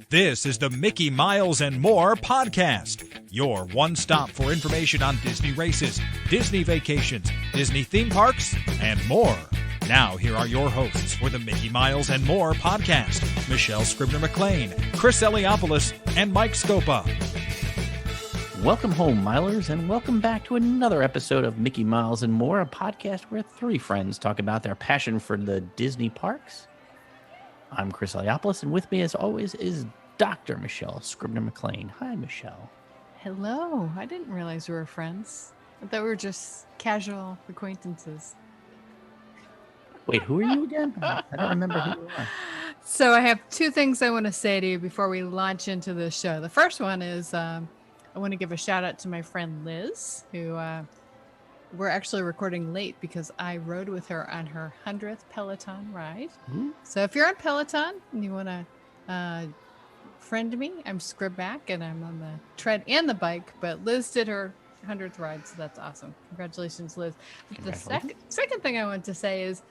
This is the Mickey Miles and More podcast, your one stop for information on Disney races, Disney vacations, Disney theme parks, and more. Now, here are your hosts for the Mickey Miles and More podcast, Michelle Scribner-McLean, Chris Eliopoulos, and Mike Scopa. Welcome home, Milers, and welcome back to another episode of Mickey Miles and More, a podcast where three friends talk about their passion for the Disney parks. I'm Chris Eliopoulos, and with me, as always, is Dr. Michelle Scribner-McLean. Hi, Michelle. Hello. I didn't realize we were friends. I thought we were just casual acquaintances. Wait, who are you again? I don't remember who you are. So I have two things I want to say to you before we launch into the show. The first one is I want to give a shout out to my friend Liz, who we're actually recording late because I rode with her on her 100th Peloton ride. Mm-hmm. So if you're on Peloton and you want to friend me, I'm Scribback and I'm on the tread and the bike, but Liz did her 100th ride, so that's awesome. Congratulations, Liz. Congratulations. The second thing I want to say is,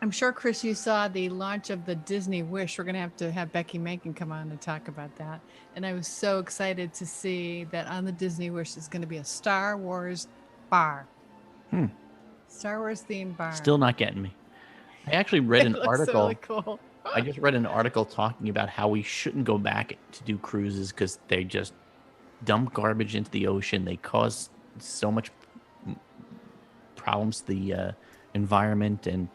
I'm sure, Chris, you saw the launch of the Disney Wish. We're going to have Becky Macon come on and talk about that. And I was so excited to see that on the Disney Wish is going to be a Star Wars bar. Star Wars themed bar. Still not getting me. I actually read an article. So really cool. I just read an article talking about how we shouldn't go back to do cruises because they just dump garbage into the ocean. They cause so much problems to the environment, and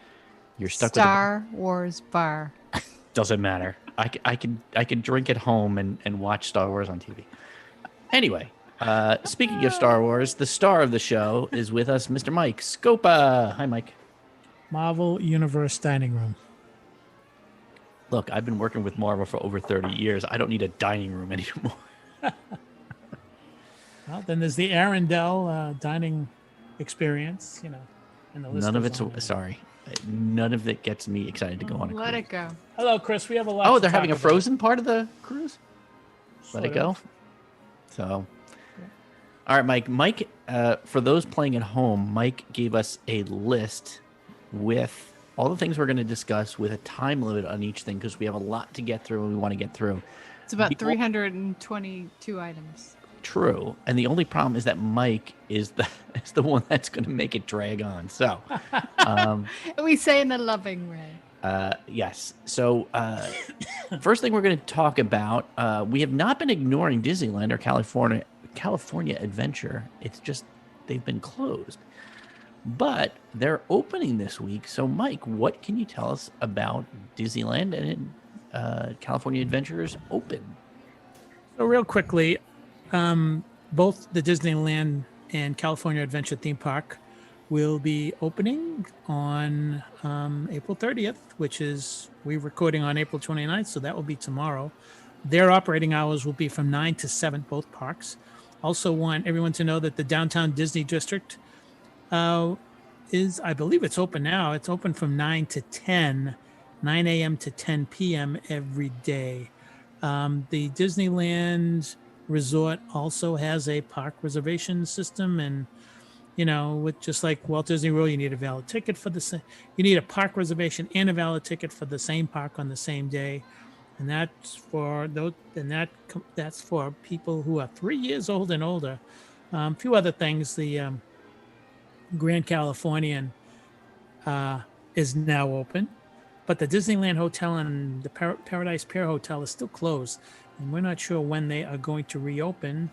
you're stuck with Star Wars bar. Doesn't matter. I can drink at home and watch Star Wars on TV. Anyway, speaking of Star Wars, the star of the show is with us, Mr. Mike Scopa. Hi, Mike. Marvel Universe Dining Room. Look, I've been working with Marvel for over 30 years. I don't need a dining room anymore. Well, then there's the Arendelle dining experience, and the list None of goes it's on. sorry. None of it gets me excited to go on a Let cruise. it go. Hello, Chris. We have a lot. Oh, to they're having a talk about. Frozen part of the cruise? Let Sort it go. of. So, all right, Mike. Mike, for those playing at home, Mike gave us a list with all the things we're going to discuss with a time limit on each thing because we have a lot to get through and we want to get through. It's about 322 items. True. And the only problem is that Mike is the one that's going to make it drag on. So, We say in a loving way. yes. So, first thing we're going to talk about, we have not been ignoring Disneyland or California Adventure. It's just they've been closed. But they're opening this week. So, Mike, what can you tell us about Disneyland and California Adventures open? So real quickly, both the Disneyland and California Adventure theme park will be opening on April 30th, which is we're recording on April 29th, so that will be tomorrow. Their operating hours will be from 9 to 7, both parks. Also want everyone to know that the Downtown Disney District I believe it's open now. It's open from 9 a.m. to 10 p.m. every day. The Disneyland Resort also has a park reservation system, and with just like Walt Disney World, you need a valid ticket for you need a park reservation and a valid ticket for the same park on the same day, and that's for that's for people who are 3 years old and older. A few other things. The Grand Californian is now open, but the Disneyland Hotel and the Paradise Pier Hotel is still closed, and we're not sure when they are going to reopen.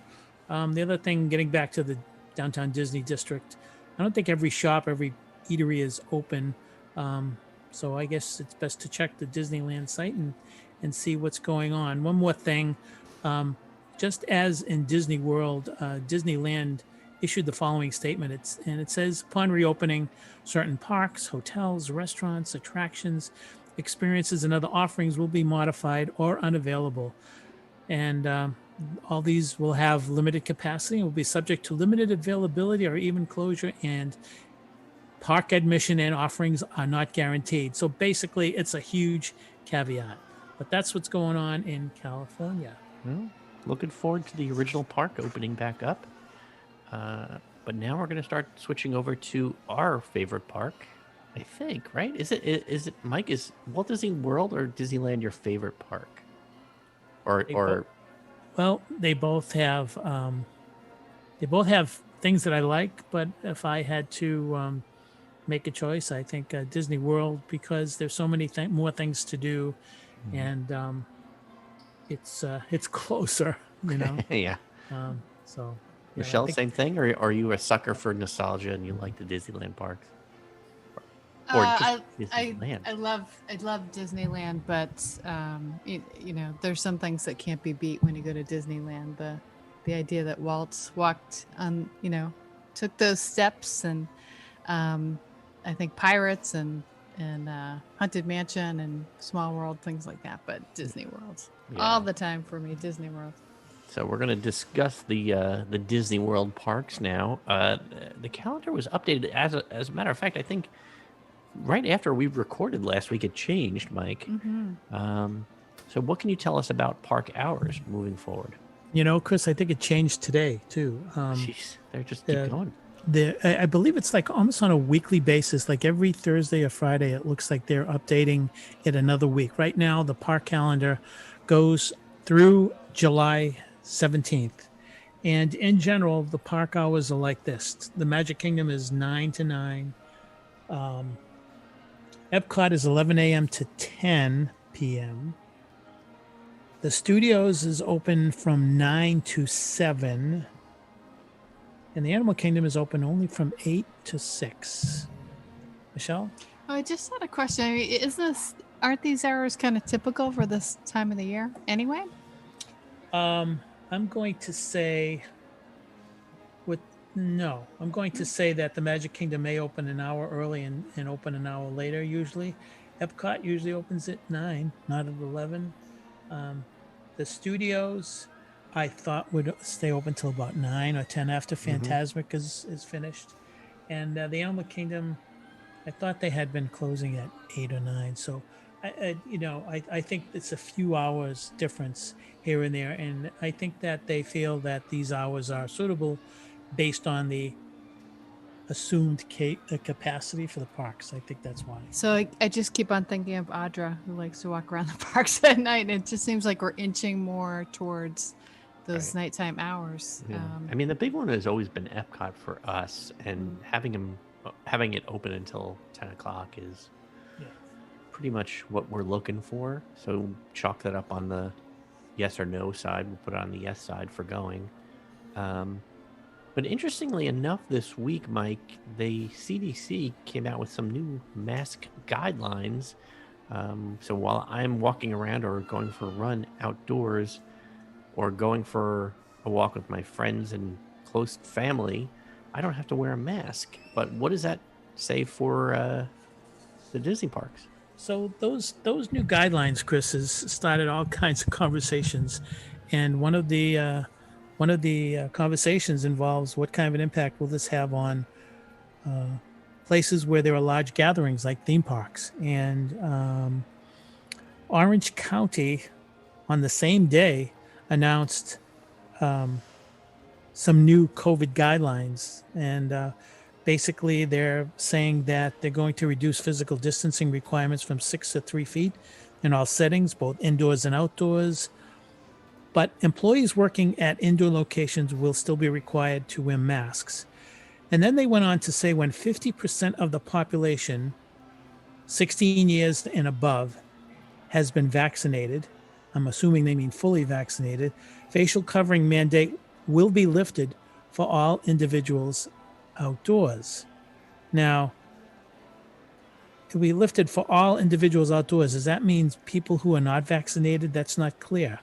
The other thing, getting back to the Downtown Disney District, I don't think every shop, every eatery is open, so I guess it's best to check the Disneyland site and see what's going on. One more thing, just as in Disney World, Disneyland issued the following statement. It says, upon reopening, certain parks, hotels, restaurants, attractions, experiences, and other offerings will be modified or unavailable. And all these will have limited capacity and will be subject to limited availability or even closure, and park admission and offerings are not guaranteed. So basically, it's a huge caveat. But that's what's going on in California. Well, looking forward to the original park opening back up. But now we're going to start switching over to our favorite park, I think, right? Is it Mike, is Walt Disney World or Disneyland your favorite park? or They or Well, they both have things that I like, but if I had to make a choice, I think Disney World, because there's so many more things to do, and it's closer, you know. yeah. So yeah, I Michelle, think same thing, or are you a sucker for nostalgia and you like the Disneyland parks, or just Disneyland? I love Disneyland, but there's some things that can't be beat when you go to Disneyland. The idea that Walt walked on, took those steps, and I think Pirates and Haunted Mansion and Small World, things like that. But Disney World, all Yeah. the time for me. Disney World. So we're going to discuss the Disney World parks now. The calendar was updated as a matter of fact. I think right after we recorded last week, it changed, Mike. So what can you tell us about park hours moving forward? Chris, I think it changed today too. Jeez, they're just keep going. I believe it's like almost on a weekly basis, like every Thursday or Friday. It looks like they're updating it another week. Right now, the park calendar goes through July 17th. And in general, the park hours are like this. The Magic Kingdom is 9 to 9. Epcot is 11 a.m. to 10 p.m. The Studios is open from 9 to 7. And the Animal Kingdom is open only from 8 to 6. Michelle? Oh, I just had a question. I mean, aren't these hours kind of typical for this time of the year anyway? I'm going to say I'm going to say that the Magic Kingdom may open an hour early and open an hour later usually. Epcot usually opens at 9, not at 11. The Studios, I thought, would stay open till about 9 or 10 after Fantasmic is finished. And the Animal Kingdom, I thought they had been closing at 8 or 9. So, I think it's a few hours difference here and there. And I think that they feel that these hours are suitable based on the assumed capacity for the parks. I think that's why. So I just keep on thinking of Audra, who likes to walk around the parks at night. And it just seems like we're inching more towards those nighttime hours. Yeah. I mean, the big one has always been Epcot for us, and having it open until 10 o'clock is pretty much what we're looking for. So chalk that up on the yes or no side. We'll put it on the yes side for going. But interestingly enough, this week, Mike, the CDC came out with some new mask guidelines. So while I'm walking around or going for a run outdoors or going for a walk with my friends and close family, I don't have to wear a mask. But what does that say for the Disney parks? So those new guidelines, Chris, has started all kinds of conversations, and one of the conversations involves what kind of an impact will this have on places where there are large gatherings like theme parks. And Orange County, on the same day, announced some new COVID guidelines, and basically they're saying that they're going to reduce physical distancing requirements from 6 to 3 feet in all settings, both indoors and outdoors. But employees working at indoor locations will still be required to wear masks. And then they went on to say when 50% of the population, 16 years and above, has been vaccinated, I'm assuming they mean fully vaccinated, facial covering mandate will be lifted for all individuals outdoors. Now, to be lifted for all individuals outdoors, does that mean people who are not vaccinated? That's not clear.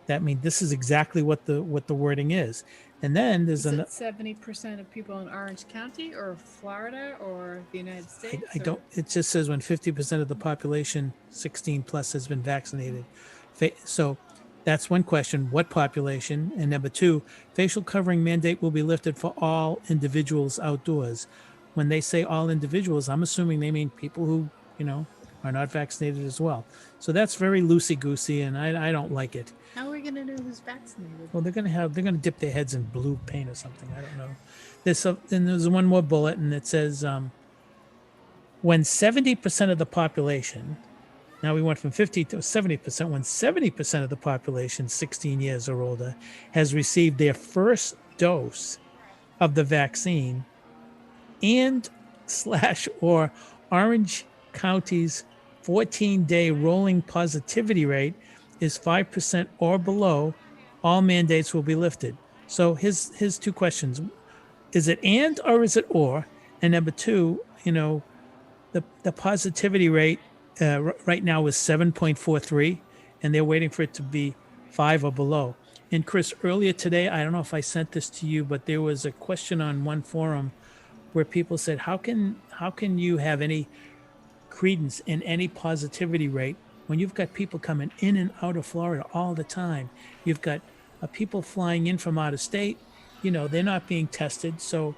That means this is exactly what the wording is. And then there's is it 70% of people in Orange County or Florida or the United States? I don't. It just says when 50% of the population 16 plus has been vaccinated. So that's one question. What population? And number two, facial covering mandate will be lifted for all individuals outdoors. When they say all individuals, I'm assuming they mean people who, are not vaccinated as well. So that's very loosey-goosey, and I don't like it. How are we going to know who's vaccinated? Well, they're going to dip their heads in blue paint or something. I don't know. There's one more bullet, and it says when 70% of the population Now we went from 50 to 70% when 70% of the population 16 years or older has received their first dose of the vaccine, and slash or Orange County's 14-day rolling positivity rate is 5% or below, all mandates will be lifted. So his two questions. Is it and or is it or? And number two, the positivity rate right now is 7.43, and they're waiting for it to be 5 or below. And Chris, earlier today, I don't know if I sent this to you, but there was a question on one forum where people said, how can you have any credence in any positivity rate when you've got people coming in and out of Florida all the time? You've got people flying in from out of state. They're not being tested. So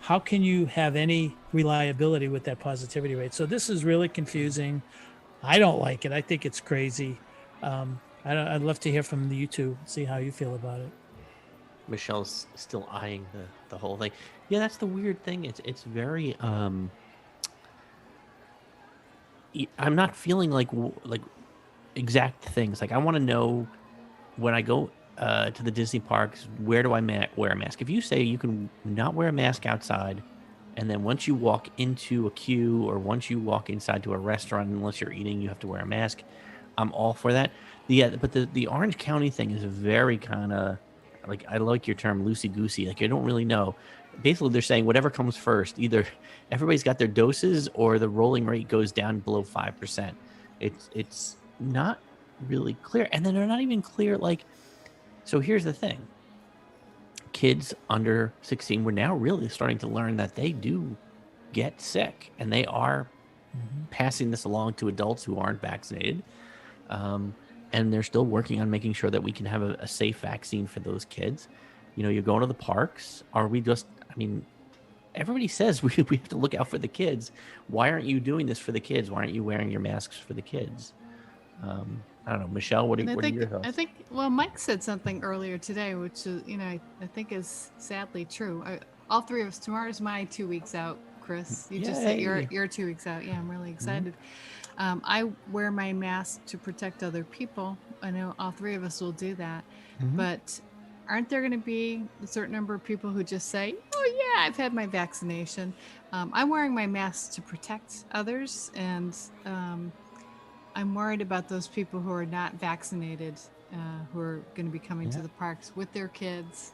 how can you have any reliability with that positivity rate? So this is really confusing. I don't like it. I think it's crazy. I'd love to hear from you two, see how you feel about it. Michelle's still eyeing the whole thing. Yeah, that's the weird thing. It's very I'm not feeling like exact things. Like I want to know when I go to the Disney parks, where do I wear a mask? If you say you can not wear a mask outside, and then once you walk into a queue or once you walk inside to a restaurant, unless you're eating, you have to wear a mask, I'm all for that. Yeah, but the Orange County thing is very kind of like, I like your term, loosey-goosey. Like, you don't really know. Basically, they're saying whatever comes first. Either everybody's got their doses or the rolling rate goes down below 5%. It's not really clear. And then they're not even clear, like, so here's the thing. Kids under 16, we're now really starting to learn that they do get sick, and they are passing this along to adults who aren't vaccinated. And they're still working on making sure that we can have a safe vaccine for those kids. You're going to the parks. Are we just, everybody says we have to look out for the kids. Why aren't you doing this for the kids? Why aren't you wearing your masks for the kids? I don't know. Michelle, what are your thoughts? I think, well, Mike said something earlier today, which is, I think is sadly true. All three of us, tomorrow's my 2 weeks out, Chris. You just said you're 2 weeks out. Yeah, I'm really excited. I wear my mask to protect other people. I know all three of us will do that. But aren't there going to be a certain number of people who just say, oh, yeah, I've had my vaccination. I'm wearing my mask to protect others. And I'm worried about those people who are not vaccinated, who are going to be coming to the parks with their kids.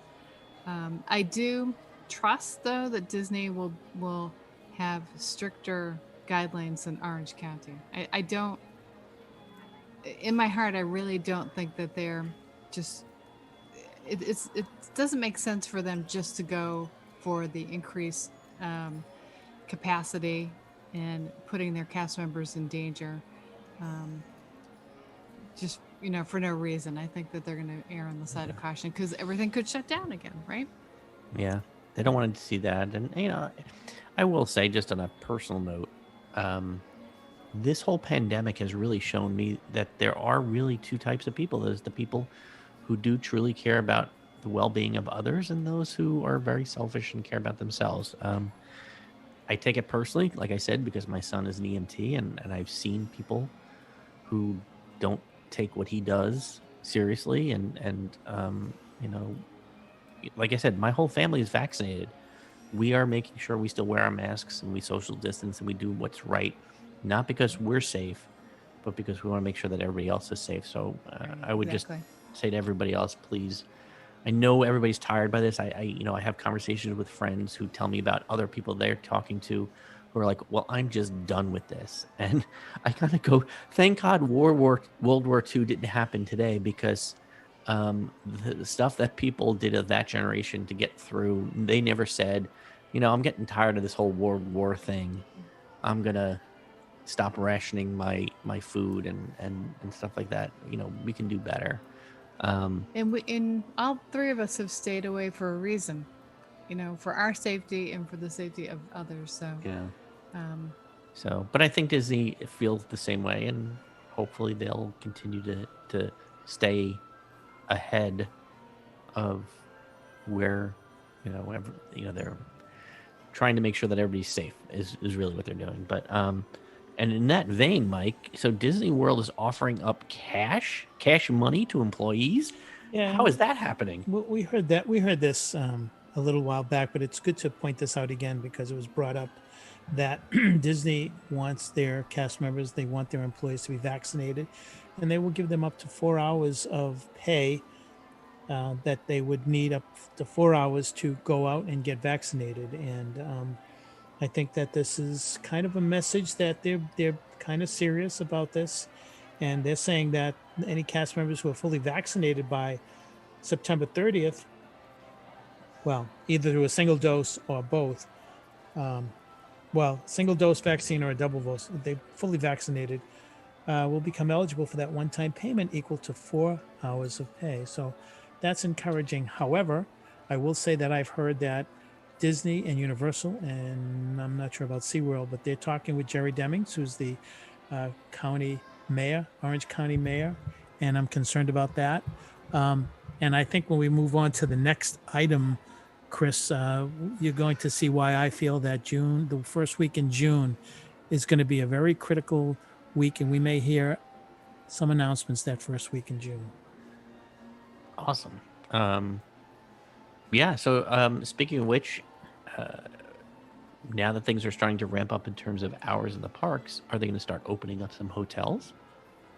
I do trust, though, that Disney will have stricter guidelines in Orange County. I don't, in my heart, I really don't think that they're just, it doesn't make sense for them just to go for the increased capacity and putting their cast members in danger. Just, for no reason. I think that they're going to err on the side of caution because everything could shut down again, right? Yeah, they don't want to see that. And, I will say, just on a personal note, this whole pandemic has really shown me that there are really two types of people. There's the people who do truly care about the well-being of others, and those who are very selfish and care about themselves. I take it personally, like I said, because my son is an EMT, and I've seen people who don't take what he does seriously. And like I said, my whole family is vaccinated. We are making sure we still wear our masks and we social distance and we do what's right, not because we're safe, but because we want to make sure that everybody else is safe. So I would just say to everybody else, please, I know everybody's tired by this. I have conversations with friends who tell me about other people they're talking to who are like, well, I'm just done with this. And I kind of go, thank God World War II didn't happen today, because the stuff that people did of that generation to get through, they never said, I'm getting tired of this whole World War thing. I'm going to stop rationing my food and stuff like that. We can do better. And all three of us have stayed away for a reason, for our safety and for the safety of others. So, yeah. But I think Disney feels the same way, and hopefully they'll continue to stay ahead of where, they're trying to make sure that everybody's safe is really what they're doing. But And in that vein, Mike, so Disney World is offering up cash money to employees. Yeah, How is that happening? we heard that. We heard this a little while back, but it's good to point this out again because it was brought up that Disney wants their cast members, they want their employees to be vaccinated, and they will give them up to 4 hours of pay that they would need up to 4 hours to go out and get vaccinated. And I think that this is kind of a message that they're kind of serious about this, and they're saying that any cast members who are fully vaccinated by September 30th, well, either through a single dose or both, single dose vaccine or a double dose, they fully vaccinated, will become eligible for that one-time payment equal to 4 hours of pay. So that's encouraging. However, I will say that I've heard that Disney and Universal, and I'm not sure about SeaWorld, but they're talking with Jerry Demings, who's the county mayor, Orange County mayor, and I'm concerned about that. And I think when we move on to the next item, Chris, you're going to see why I feel that the first week in June, is going to be a very critical week, and we may hear some announcements that first week in June. Awesome. Yeah. So speaking of which, now that things are starting to ramp up in terms of hours in the parks, are they going to start opening up some hotels?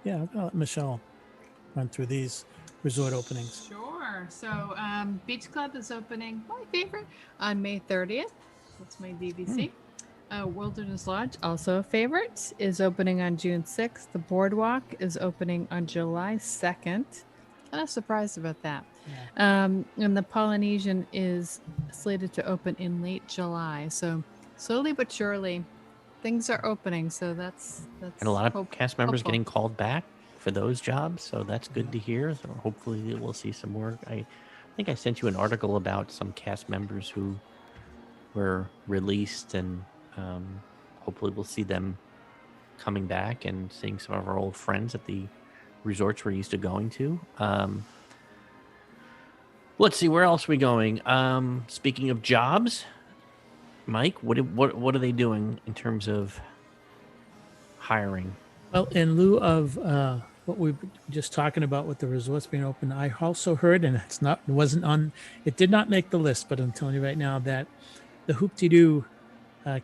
Yeah, I'm going to let Michelle run through these resort openings. Sure. So Beach Club is opening, my favorite, on May 30th. That's my DVC. Wilderness Lodge, also a favorite, is opening on June 6th. The Boardwalk is opening on July 2nd. Kind of surprised about that. Yeah. And the Polynesian is slated to open in late July. So slowly but surely, things are opening. So that's and a lot of cast members getting called back for those jobs. So that's good to hear. So hopefully we'll see some more. I think I sent you an article about some cast members who were released, and hopefully we'll see them coming back and seeing some of our old friends at the resorts we're used to going to. Let's see, where else are we going? Speaking of jobs, Mike, what are they doing in terms of hiring? Well, in lieu of what we were just talking about with the resorts being open, I also heard, and it did not make the list, but I'm telling you right now that the Hoop-Dee-Doo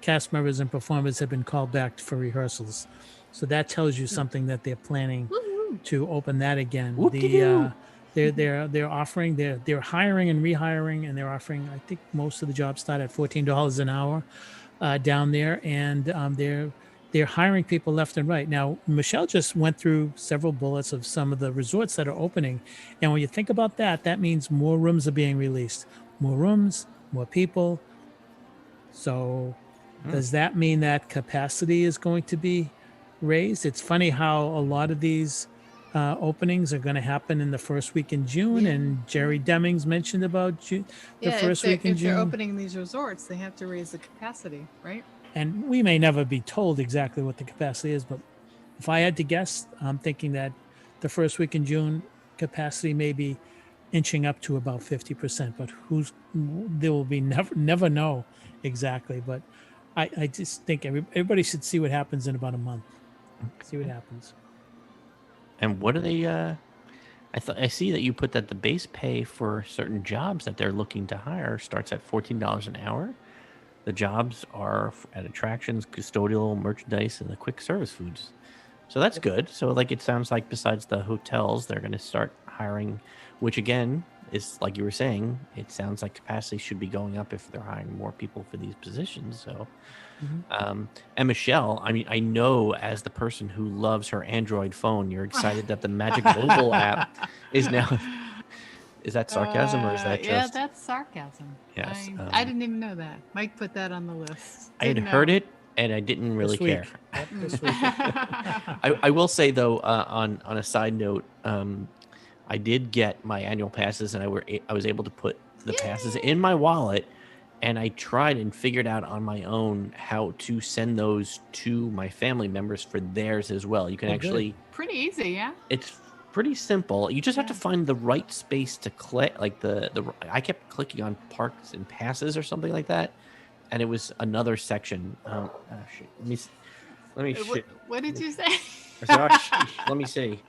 cast members and performers have been called back for rehearsals. So that tells you something that they're planning to open that again. They're offering, they're hiring and rehiring, and they're offering, I think most of the jobs start at $14 an hour down there, and they're hiring people left and right. Now, Michelle just went through several bullets of some of the resorts that are opening, and when you think about that, that means more rooms are being released, more rooms, more people. So does that mean that capacity is going to be raised? It's funny how a lot of these openings are going to happen in the first week in June, and Jerry Demings mentioned about the first week in June. If they're opening these resorts, they have to raise the capacity, right? And we may never be told exactly what the capacity is, but if I had to guess, I'm thinking that the first week in June capacity may be inching up to about 50%, but there will be never know exactly. But I just think everybody should see what happens in about a month. See what happens. And what are they? I see that you put that the base pay for certain jobs that they're looking to hire starts at $14 an hour. The jobs are at attractions, custodial, merchandise, and the quick service foods. So that's good. So it sounds like besides the hotels, they're going to start hiring, which again is like you were saying. It sounds like capacity should be going up if they're hiring more people for these positions. So. And Michelle, I mean, I know as the person who loves her Android phone, you're excited that the Magic Mobile app is now. Is that sarcasm or is that just? Yeah, that's sarcasm. Yes. I didn't even know that. Mike put that on the list. I had heard it and I didn't really care. This week. I will say though, on a side note, I did get my annual passes, and I was able to put the passes in my wallet. And I tried and figured out on my own how to send those to my family members for theirs as well. You can actually... Pretty easy, yeah? It's pretty simple. You just have to find the right space to click. Like I kept clicking on parks and passes or something like that. And it was another section. Let me see. Let me What did you say? I said, oh, sheesh. Let me see.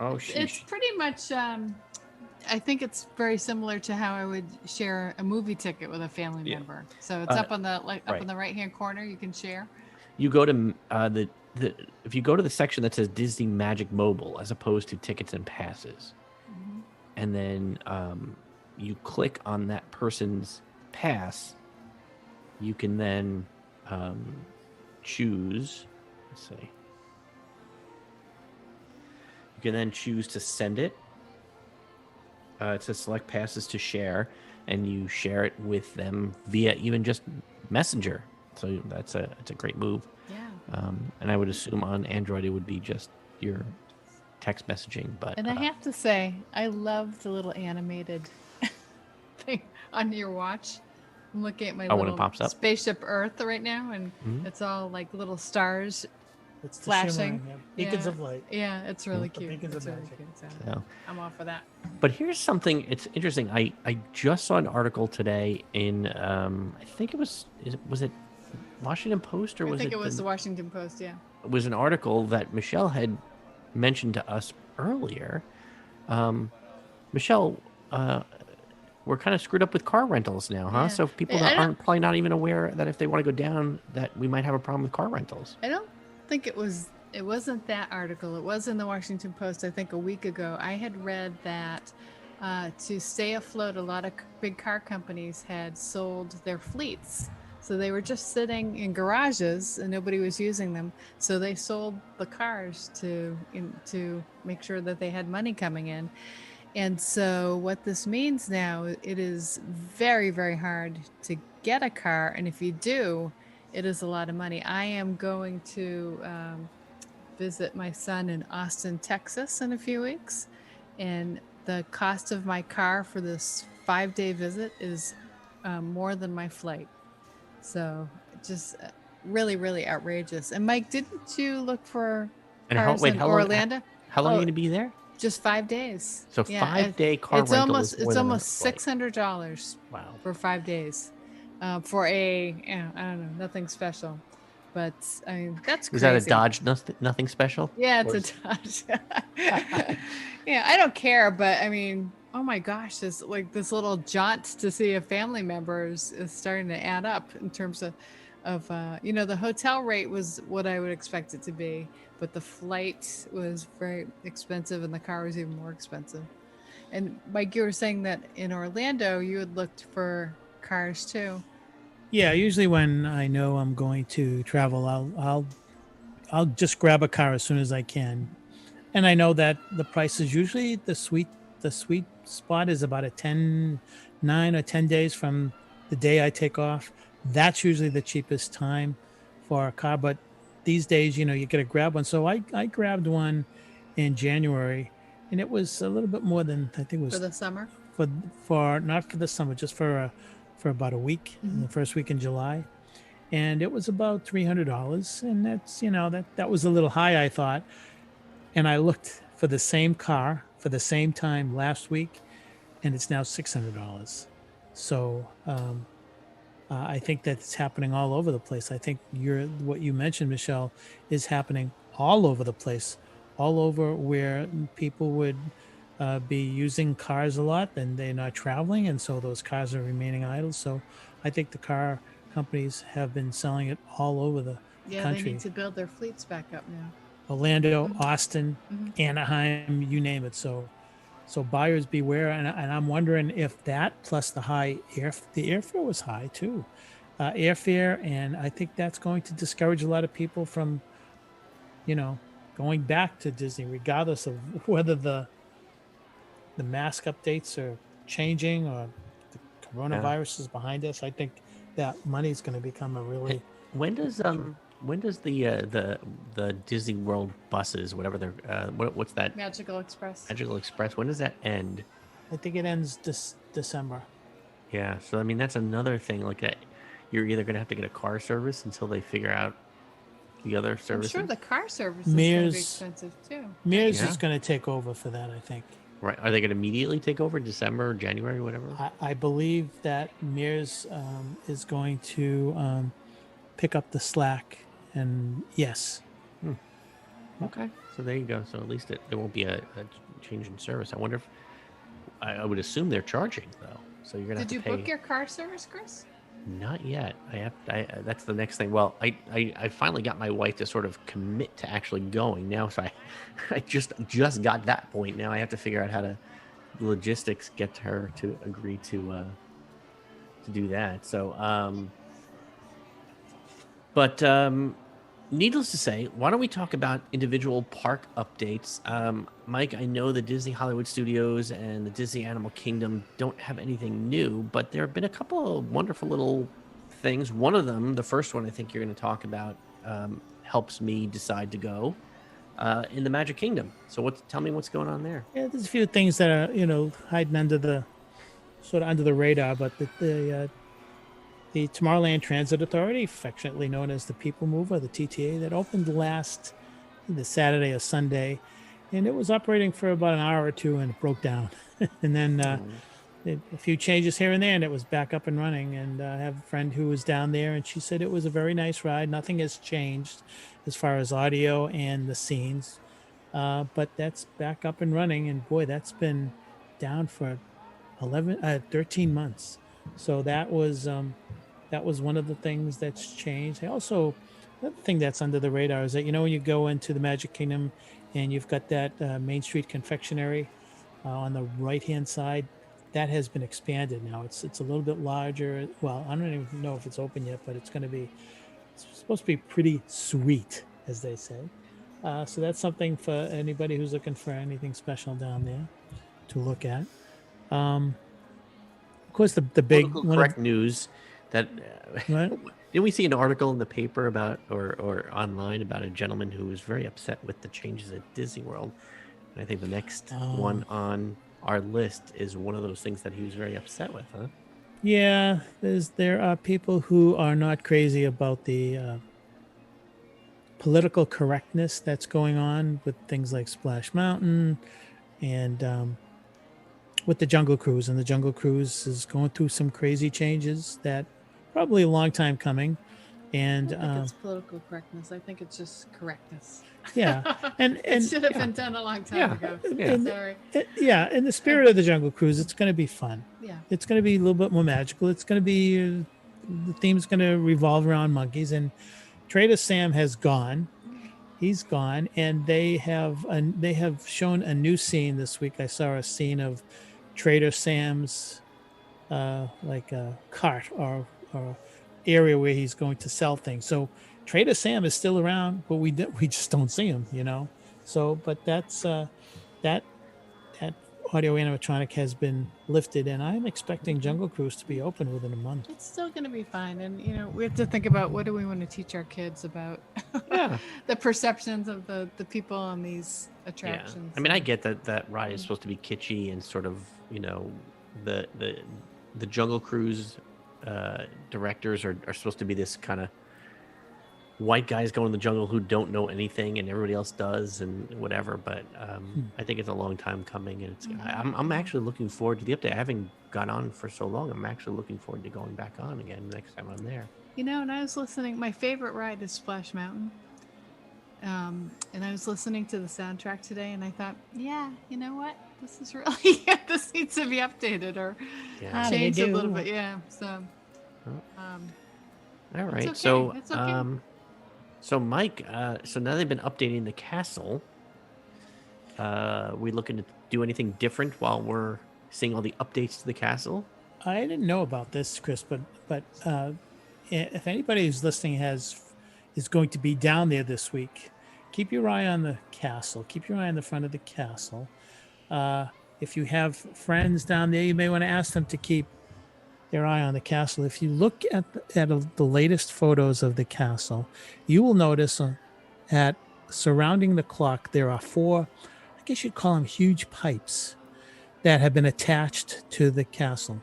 Oh, sheesh. It's pretty much. I think it's very similar to how I would share a movie ticket with a family member. So it's up on the up in the right hand corner. You can share. You go to if you go to the section that says Disney Magic Mobile as opposed to tickets and passes, and then you click on that person's pass, you can then choose. Let's see. You can then choose to send it. It says select passes to share, and you share it with them via even just Messenger. So it's a great move. Yeah. And I would assume on Android it would be just your text messaging. But I have to say, I love the little animated thing on your watch. I'm looking at my when it little pops up? Spaceship Earth right now, and it's all like little stars. It's the Flashing. shimmering, beacons of light. Yeah, it's really cute. beacons It's of really magic. cute. So Yeah. I'm all for that. But here's something. It's interesting. I just saw an article today in I think it was it Washington Post or was I think it it was the Washington Post. Yeah. It was an article that Michelle had mentioned to us earlier. Michelle, we're kind of screwed up with car rentals now, huh? Yeah. So people that aren't probably not even aware that if they want to go down, that we might have a problem with car rentals. I don't think it wasn't that article. It was in the Washington Post, I think a week ago. I had read that to stay afloat, a lot of big car companies had sold their fleets. So they were just sitting in garages and nobody was using them. So they sold the cars to make sure that they had money coming in. And so what this means now, it is very, very hard to get a car. And if you do, it is a lot of money. I am going to visit my son in Austin, Texas in a few weeks. And the cost of my car for this 5-day visit is more than my flight. So just really, really outrageous. And Mike, didn't you look for cars in Orlando? How long are you going to be there? Just 5 days. So 5-day car rental is it's almost $600. Wow. For 5 days, for I don't know, nothing special, but I mean that's crazy. Is that a Dodge? Nothing special? Yeah, it's a Dodge. Yeah, I don't care, but I mean, oh my gosh, this little jaunt to see a family member is starting to add up in terms of the hotel rate was what I would expect it to be, but the flight was very expensive and the car was even more expensive. And Mike, you were saying that in Orlando you had looked for cars too. Yeah, usually when I know I'm going to travel, I'll just grab a car as soon as I can, and I know that the price is usually the sweet spot is about 9 or 10 days from the day I take off. That's usually the cheapest time for a car. But these days, you got to grab one. So I grabbed one in January, and it was a little bit more than I think it was For the summer? For not for the summer, just for about a week, the first week in July. And it was about $300. And that's, that was a little high, I thought. And I looked for the same car for the same time last week, and it's now $600. So I think that's happening all over the place. I think what you mentioned, Michelle, is happening all over the place, all over where people would be using cars a lot and they're not traveling, and so those cars are remaining idle. So I think the car companies have been selling it all over the country. They need to build their fleets back up now. Orlando, Austin, Anaheim, you name it. So buyers beware. And I'm wondering if that plus the airfare was high too, airfare, and I think that's going to discourage a lot of people from, going back to Disney, regardless of whether the mask updates are changing or the coronavirus is behind us. I think that money is going to become a really. When does the Disney World buses, whatever they're what's that? Magical Express. Magical Express. When does that end? I think it ends this December. Yeah. So I mean, that's another thing. Like that, you're either going to have to get a car service until they figure out the other services. I'm sure the car service is going to be expensive too. Mears is going to take over for that, I think. Right. Are they going to immediately take over December or January, whatever? I believe that Mears is going to pick up the slack And yes. Okay, so there you go. So at least there won't be a change in service. I wonder if I would assume they're charging though. So you're gonna have Did to you pay. book your car service, Chris? Not yet. That's the next thing. Well, I finally got my wife to sort of commit to actually going now. So I just got that point. Now I have to figure out how to logistics get her to agree to do that. So, needless to say, why don't we talk about individual park updates? Mike, I know the Disney Hollywood Studios and the Disney Animal Kingdom don't have anything new, but there have been a couple of wonderful little things. One of them, the first one I think you're going to talk about, helps me decide to go in the Magic Kingdom. So tell me what's going on there. Yeah, there's a few things that are, hiding under the radar, but the Tomorrowland Transit Authority, affectionately known as the People Mover, the TTA, that opened the Saturday or Sunday, and it was operating for about an hour or two and it broke down. And then a few changes here and there, and it was back up and running. And I have a friend who was down there, and she said it was a very nice ride. Nothing has changed as far as audio and the scenes, but that's back up and running. And boy, that's been down for 13 months. So that was one of the things that's changed. Another thing that's under the radar is that, when you go into the Magic Kingdom and you've got that Main Street confectionery on the right-hand side, that has been expanded now. It's a little bit larger. Well, I don't even know if it's open yet, but it's supposed to be pretty sweet, as they say. So that's something for anybody who's looking for anything special down there to look at. Of course, the big correct news that what? didn't we see an article in the paper about or online about a gentleman who was very upset with the changes at Disney World? And I think the next one on our list is one of those things that he was very upset with, huh? Yeah, there are people who are not crazy about the political correctness that's going on with things like Splash Mountain and with the Jungle Cruise. And the Jungle Cruise is going through some crazy changes that probably a long time coming. And I don't think it's political correctness. I think it's just correctness. Yeah, and it should have been done a long time ago. Sorry. In the spirit of the Jungle Cruise, it's going to be fun. Yeah, it's going to be a little bit more magical. It's going to be the theme's going to revolve around monkeys. And Trader Sam has gone. He's gone, and they have shown a new scene this week. I saw a scene of Trader Sam's like a cart or area where he's going to sell things. So Trader Sam is still around, but we just don't see him, So, but that's that audio animatronic has been lifted, and I'm expecting Jungle Cruise to be open within a month. It's still going to be fine, and we have to think about what do we want to teach our kids about the perceptions of the people on these attractions. Yeah. I mean, I get that ride is supposed to be kitschy and sort of the Jungle Cruise directors are supposed to be this kind of white guys going in the jungle who don't know anything and everybody else does and whatever, but I think it's a long time coming, and I'm actually looking forward to the update. I haven't gone on for so long. I'm actually looking forward to going back on again next time I'm there. And I was listening, my favorite ride is Splash Mountain, and I was listening to the soundtrack today, and I thought, yeah, you know what, this is really this needs to be updated or changed a little bit. So all right, it's okay. It's okay. So Mike, so now they've been updating the castle. We looking to do anything different while we're seeing all the updates to the castle? I didn't know about this, Chris, but if anybody who's listening is going to be down there this week, keep your eye on the castle. Keep your eye on the front of the castle. If you have friends down there, you may want to ask them to keep their eye on the castle. If you look at the latest photos of the castle, you will notice at surrounding the clock there are 4, I guess you'd call them huge pipes that have been attached to the castle.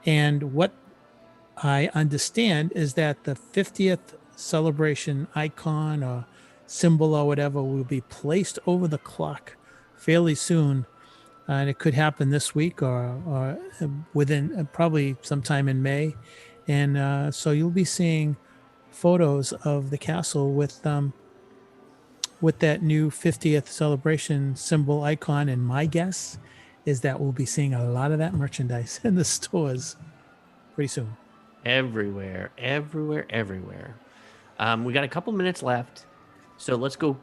And what I understand is that the 50th celebration icon or symbol or whatever will be placed over the clock fairly soon. And it could happen this week or within probably sometime in May. And so you'll be seeing photos of the castle with that new 50th celebration symbol icon. And my guess is that we'll be seeing a lot of that merchandise in the stores pretty soon. Everywhere. We got a couple minutes left, so let's go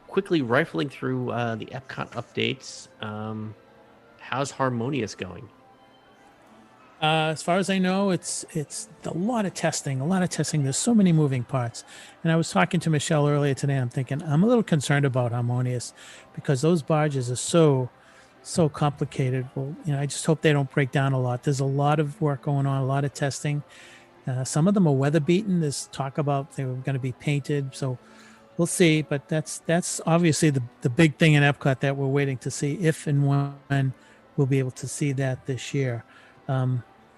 quickly rifling through the Epcot updates. How's Harmonious going? As far as I know, it's a lot of testing. There's so many moving parts. And I was talking to Michelle earlier today. I'm thinking I'm a little concerned about Harmonious because those barges are so complicated. Well, I just hope they don't break down a lot. There's a lot of work going on, a lot of testing. Some of them are weather beaten. There's talk about they were going to be painted. So we'll see. But that's obviously the big thing in Epcot that we're waiting to see if and when we'll be able to see that this year.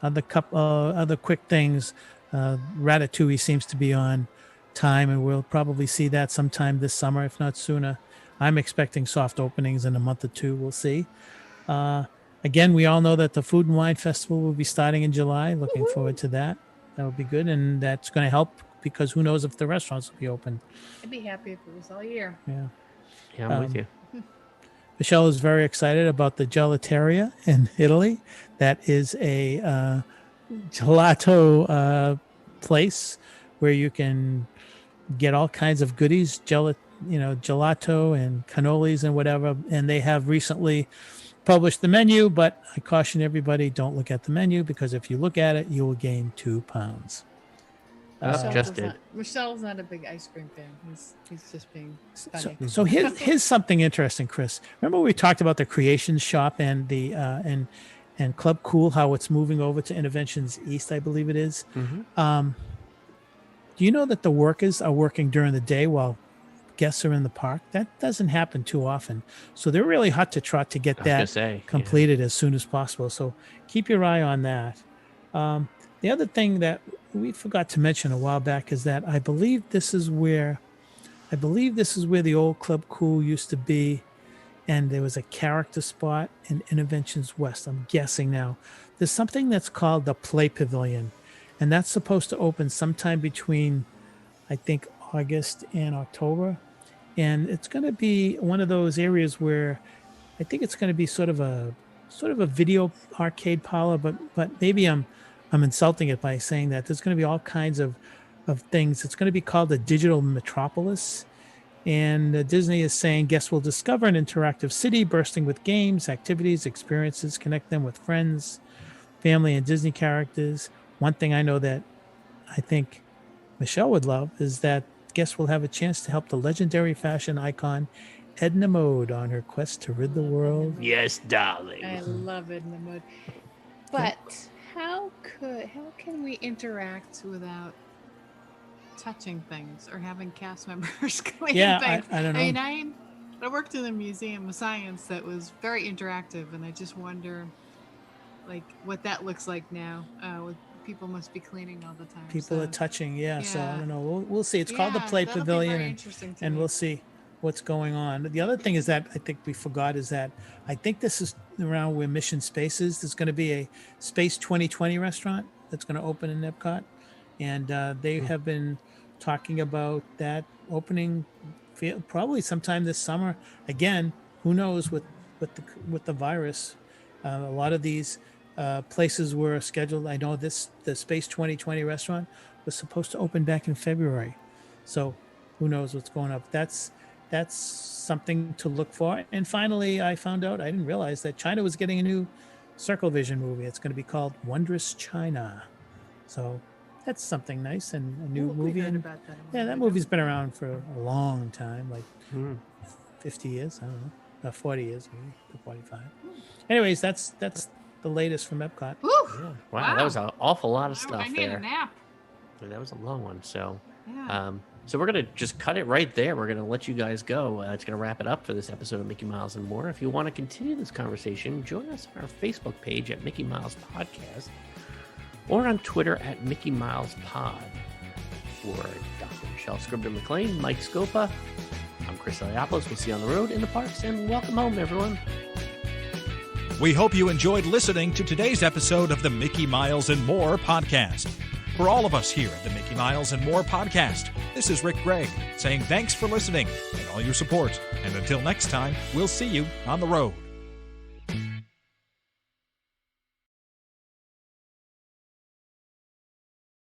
Other quick things. Ratatouille seems to be on time, and we'll probably see that sometime this summer, if not sooner. I'm expecting soft openings in a month or two. We'll see. Again, we all know that the Food and Wine Festival will be starting in July. Looking forward to that. That will be good, and that's going to help because who knows if the restaurants will be open. I'd be happy if it was all year. Yeah, I'm with you. Michelle is very excited about the Gelateria in Italy. That is a gelato place where you can get all kinds of goodies, gelato and cannolis and whatever. And they have recently published the menu, but I caution everybody, don't look at the menu because if you look at it, you will gain 2 pounds. Michelle's not a big ice cream fan. He's just being funny. So here's something interesting, Chris. Remember we talked about the Creations Shop and the and Club Cool, how it's moving over to Interventions East, I believe it is. Mm-hmm. Do you know that the workers are working during the day while guests are in the park? That doesn't happen too often. So they're really hot to trot to get that completed as soon as possible. So keep your eye on that. The other thing that we forgot to mention a while back is that I believe this is where the old Club Cool used to be, and there was a character spot in Interventions West. I'm guessing now. There's something that's called the Play Pavilion, and that's supposed to open sometime between, I think, August and October. And it's going to be one of those areas where I think it's going to be sort of a video arcade parlor, but maybe I'm insulting it by saying that there's going to be all kinds of things. It's going to be called the Digital Metropolis. And Disney is saying guests will discover an interactive city bursting with games, activities, experiences, connect them with friends, family, and Disney characters. One thing I know that I think Michelle would love is that guests will have a chance to help the legendary fashion icon Edna Mode on her quest to rid the world. Yes, darling. I love Edna Mode. But how can we interact without touching things or having cast members clean things? I don't know. I worked in a museum of science that was very interactive, and I just wonder like what that looks like now. With people must be cleaning all the time. People are touching, so I don't know. We'll see. It's called the Play Pavilion, and we'll see what's going on. The other thing is that I think we forgot is that I think this is around where Mission Space is. There's going to be a Space 2020 restaurant that's going to open in Epcot, and they have been talking about that opening probably sometime this summer. Again, who knows with the virus? A lot of these places were scheduled. I know the Space 2020 restaurant was supposed to open back in February, so who knows what's going up. That's something to look for. And finally, I found out, I didn't realize that China was getting a new Circle Vision movie. It's going to be called Wondrous China. So that's something nice and a new movie. And, that movie's been around for a long time, like 50 years. I don't know, 40 years maybe, 45. Anyways, that's the latest from Epcot. Yeah. Wow, that was an awful lot of stuff I need there. a nap. That was a long one. So, Yeah. So we're going to just cut it right there. We're going to let you guys go. It's going to wrap it up for this episode of Mickey Miles and More. If you want to continue this conversation, join us on our Facebook page at Mickey Miles Podcast or on Twitter at Mickey Miles Pod. For Dr. Michelle Scribner-McLean, Mike Scopa, I'm Chris Eliopoulos. We'll see you on the road, in the parks, and welcome home, everyone. We hope you enjoyed listening to today's episode of the Mickey Miles and More podcast. For all of us here at the Mickey Miles and More podcast, this is Rick Gregg saying thanks for listening and all your support. And until next time, we'll see you on the road.